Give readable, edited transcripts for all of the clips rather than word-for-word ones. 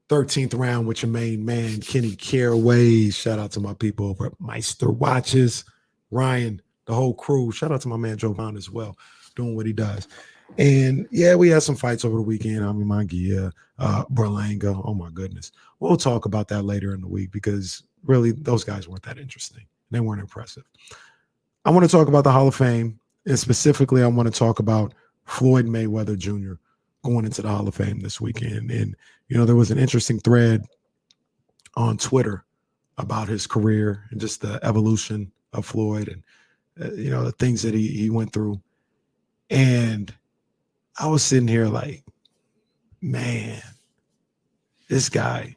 13th round with your main man, Kenny Caraway. Shout out to my people over at Meister Watches. Ryan, the whole crew. Shout out to my man Jovan as well, doing what he does. And yeah, we had some fights over the weekend. I mean, Mangia, Berlanga. Oh my goodness. We'll talk about that later in the week because really those guys weren't that interesting. They weren't impressive. I want to talk about the Hall of Fame, and specifically, I want to talk about Floyd Mayweather Jr. going into the Hall of Fame this weekend. And there was an interesting thread on Twitter about his career and just the evolution of Floyd and the things that he went through. And I was sitting here like, man, this guy,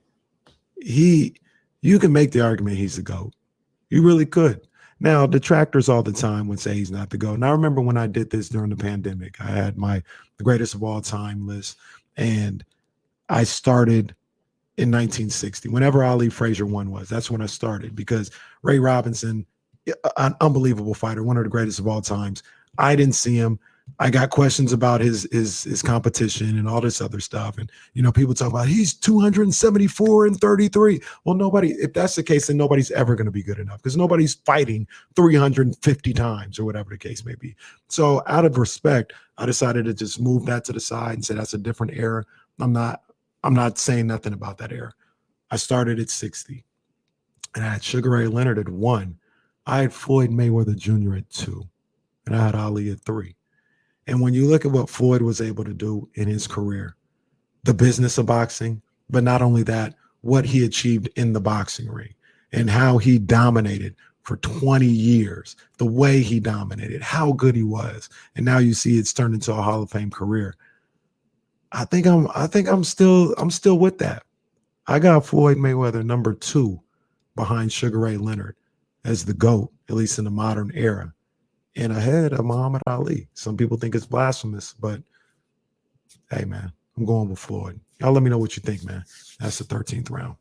you can make the argument he's the GOAT. You really could. Now, detractors all the time would say he's not the GOAT. And I remember when I did this during the pandemic, I had the greatest of all time list, and I started in 1960. Whenever Ali Frazier won that's when I started, because Ray Robinson, an unbelievable fighter, one of the greatest of all times. I didn't see him. I got questions about his competition and all this other stuff. And, people talk about he's 274 and 33. Well, if that's the case, then nobody's ever going to be good enough because nobody's fighting 350 times or whatever the case may be. So out of respect, I decided to just move that to the side and say that's a different era. I'm not saying nothing about that era. I started at 60 and I had Sugar Ray Leonard at 1. I had Floyd Mayweather Jr. at 2 and I had Ali at 3. And when you look at what Floyd was able to do in his career, the business of boxing, but not only that, what he achieved in the boxing ring and how he dominated for 20 years, the way he dominated, how good he was. And now you see it's turned into a Hall of Fame career. I think I'm still with that. I got Floyd Mayweather number 2 behind Sugar Ray Leonard as the GOAT, at least in the modern era, and ahead of Muhammad Ali. Some people think it's blasphemous, but hey, man, I'm going with Floyd. Y'all let me know what you think, man. That's the 13th round.